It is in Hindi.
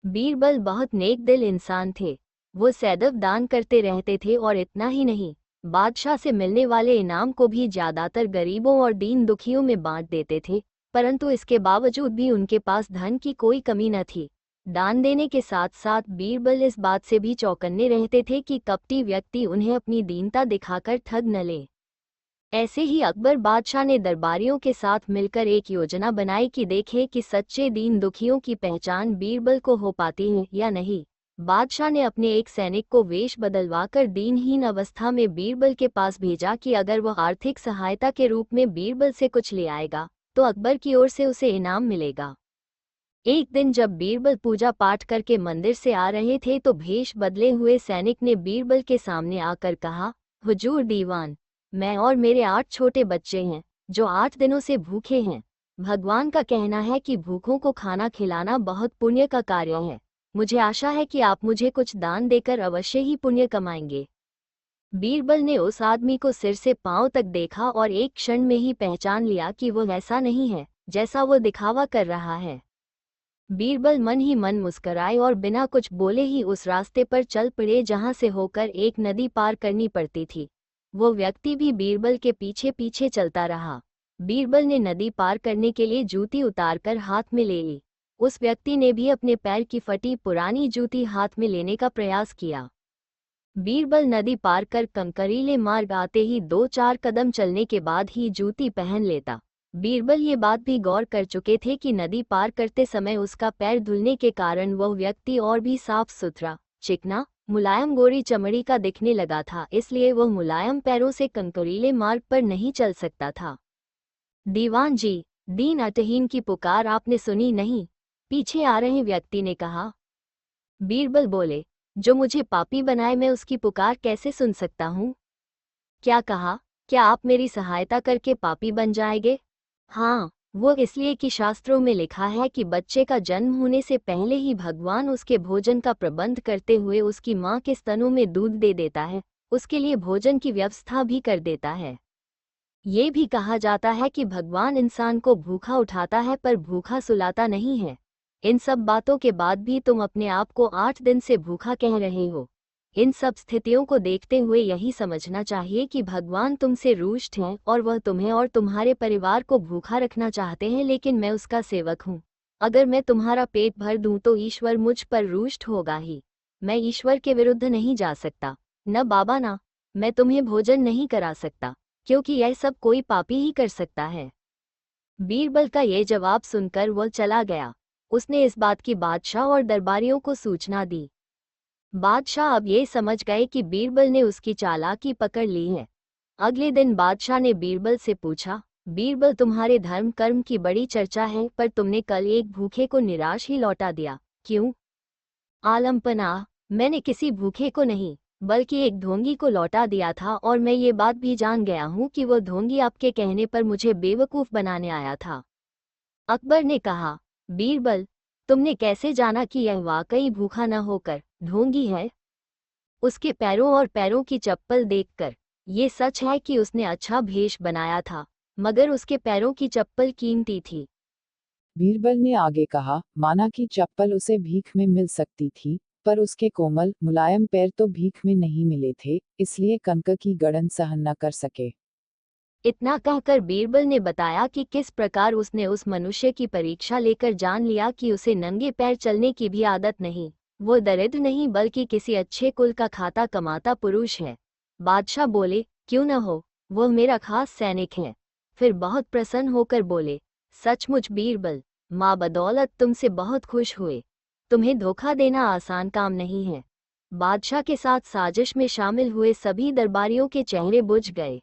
बीरबल बहुत नेक दिल इंसान थे। वो सदैव दान करते रहते थे और इतना ही नहीं, बादशाह से मिलने वाले इनाम को भी ज्यादातर गरीबों और दीन दुखियों में बांट देते थे। परंतु इसके बावजूद भी उनके पास धन की कोई कमी न थी। दान देने के साथ साथ बीरबल इस बात से भी चौकन्ने रहते थे कि कपटी व्यक्ति उन्हें अपनी दीनता दिखाकर ठग न ले। ऐसे ही अकबर बादशाह ने दरबारियों के साथ मिलकर एक योजना बनाई कि देखे कि सच्चे दीन दुखियों की पहचान बीरबल को हो पाती है या नहीं। बादशाह ने अपने एक सैनिक को वेश बदलवाकर दीनहीन अवस्था में बीरबल के पास भेजा कि अगर वह आर्थिक सहायता के रूप में बीरबल से कुछ ले आएगा तो अकबर की ओर से उसे इनाम मिलेगा। एक दिन जब बीरबल पूजा पाठ करके मंदिर से आ रहे थे तो भेष बदले हुए सैनिक ने बीरबल के सामने आकर कहा, हुजूर दीवान, मैं और मेरे 8 छोटे बच्चे हैं जो 8 दिनों से भूखे हैं। भगवान का कहना है कि भूखों को खाना खिलाना बहुत पुण्य का कार्य है। मुझे आशा है कि आप मुझे कुछ दान देकर अवश्य ही पुण्य कमाएंगे। बीरबल ने उस आदमी को सिर से पांव तक देखा और एक क्षण में ही पहचान लिया कि वो ऐसा नहीं है जैसा वो दिखावा कर रहा है। बीरबल मन ही मन मुस्कराए और बिना कुछ बोले ही उस रास्ते पर चल पड़े जहां से होकर एक नदी पार करनी पड़ती थी। वो व्यक्ति भी बीरबल के पीछे पीछे चलता रहा। बीरबल ने नदी पार करने के लिए जूती उतारकर हाथ में ले ली। उस व्यक्ति ने भी अपने पैर की फटी पुरानी जूती हाथ में लेने का प्रयास किया। बीरबल नदी पार कर कंकरीले मार्ग आते ही 2-4 कदम चलने के बाद ही जूती पहन लेता। बीरबल ये बात भी गौर कर चुके थे कि नदी पार करते समय उसका पैर धुलने के कारण वह व्यक्ति और भी साफ सुथरा, चिकना, मुलायम गोरी चमड़ी का दिखने लगा था, इसलिए वह मुलायम पैरों से कंकरीले मार्ग पर नहीं चल सकता था। दीवान जी, दीन अटहीन की पुकार आपने सुनी नहीं? पीछे आ रहे व्यक्ति ने कहा। बीरबल बोले, जो मुझे पापी बनाए मैं उसकी पुकार कैसे सुन सकता हूँ? क्या कहा? क्या आप मेरी सहायता करके पापी बन जाएंगे? हाँ, वो इसलिए कि शास्त्रों में लिखा है कि बच्चे का जन्म होने से पहले ही भगवान उसके भोजन का प्रबंध करते हुए उसकी माँ के स्तनों में दूध दे देता है, उसके लिए भोजन की व्यवस्था भी कर देता है। ये भी कहा जाता है कि भगवान इंसान को भूखा उठाता है पर भूखा सुलाता नहीं है। इन सब बातों के बाद भी तुम अपने आप को 8 दिन से भूखा कह रहे हो। इन सब स्थितियों को देखते हुए यही समझना चाहिए कि भगवान तुमसे रुष्ट हैं और वह तुम्हें और तुम्हारे परिवार को भूखा रखना चाहते हैं, लेकिन मैं उसका सेवक हूँ। अगर मैं तुम्हारा पेट भर दूं तो ईश्वर मुझ पर रुष्ट होगा ही। मैं ईश्वर के विरुद्ध नहीं जा सकता। न बाबा ना, मैं तुम्हें भोजन नहीं करा सकता, क्योंकि यह सब कोई पापी ही कर सकता है। बीरबल का ये जवाब सुनकर वह चला गया। उसने इस बात की बादशाह और दरबारियों को सूचना दी। बादशाह अब ये समझ गए कि बीरबल ने उसकी चालाकी पकड़ ली है। अगले दिन बादशाह ने बीरबल से पूछा, बीरबल, तुम्हारे धर्म कर्म की बड़ी चर्चा है पर तुमने कल एक भूखे को निराश ही लौटा दिया, क्यों? आलमपना, मैंने किसी भूखे को नहीं बल्कि एक ढोंगी को लौटा दिया था और मैं ये बात भी जान गया हूँ कि वो ढोंगी आपके कहने पर मुझे बेवकूफ़ बनाने आया था। अकबर ने कहा, बीरबल, तुमने कैसे जाना कि यह वाकई भूखा न होकर ढोंगी है? उसके पैरों और पैरों की चप्पल देखकर ये सच है कि उसने अच्छा भेष बनाया था, मगर उसके पैरों की चप्पल कीमती थी। बीरबल ने आगे कहा, माना कि चप्पल उसे भीख में मिल सकती थी, पर उसके कोमल मुलायम पैर तो भीख में नहीं मिले थे, इसलिए कंक की गड़न सहन न कर सके। इतना कहकर बीरबल ने बताया कि किस प्रकार उसने उस मनुष्य की परीक्षा लेकर जान लिया कि उसे नंगे पैर चलने की भी आदत नहीं। वो दरिद्र नहीं बल्कि किसी अच्छे कुल का खाता कमाता पुरुष है। बादशाह बोले, क्यों न हो, वह मेरा खास सैनिक है। फिर बहुत प्रसन्न होकर बोले, सचमुच बीरबल, माँ बदौलत तुमसे बहुत खुश हुए। तुम्हें धोखा देना आसान काम नहीं है। बादशाह के साथ साजिश में शामिल हुए सभी दरबारियों के चेहरे बुझ गए।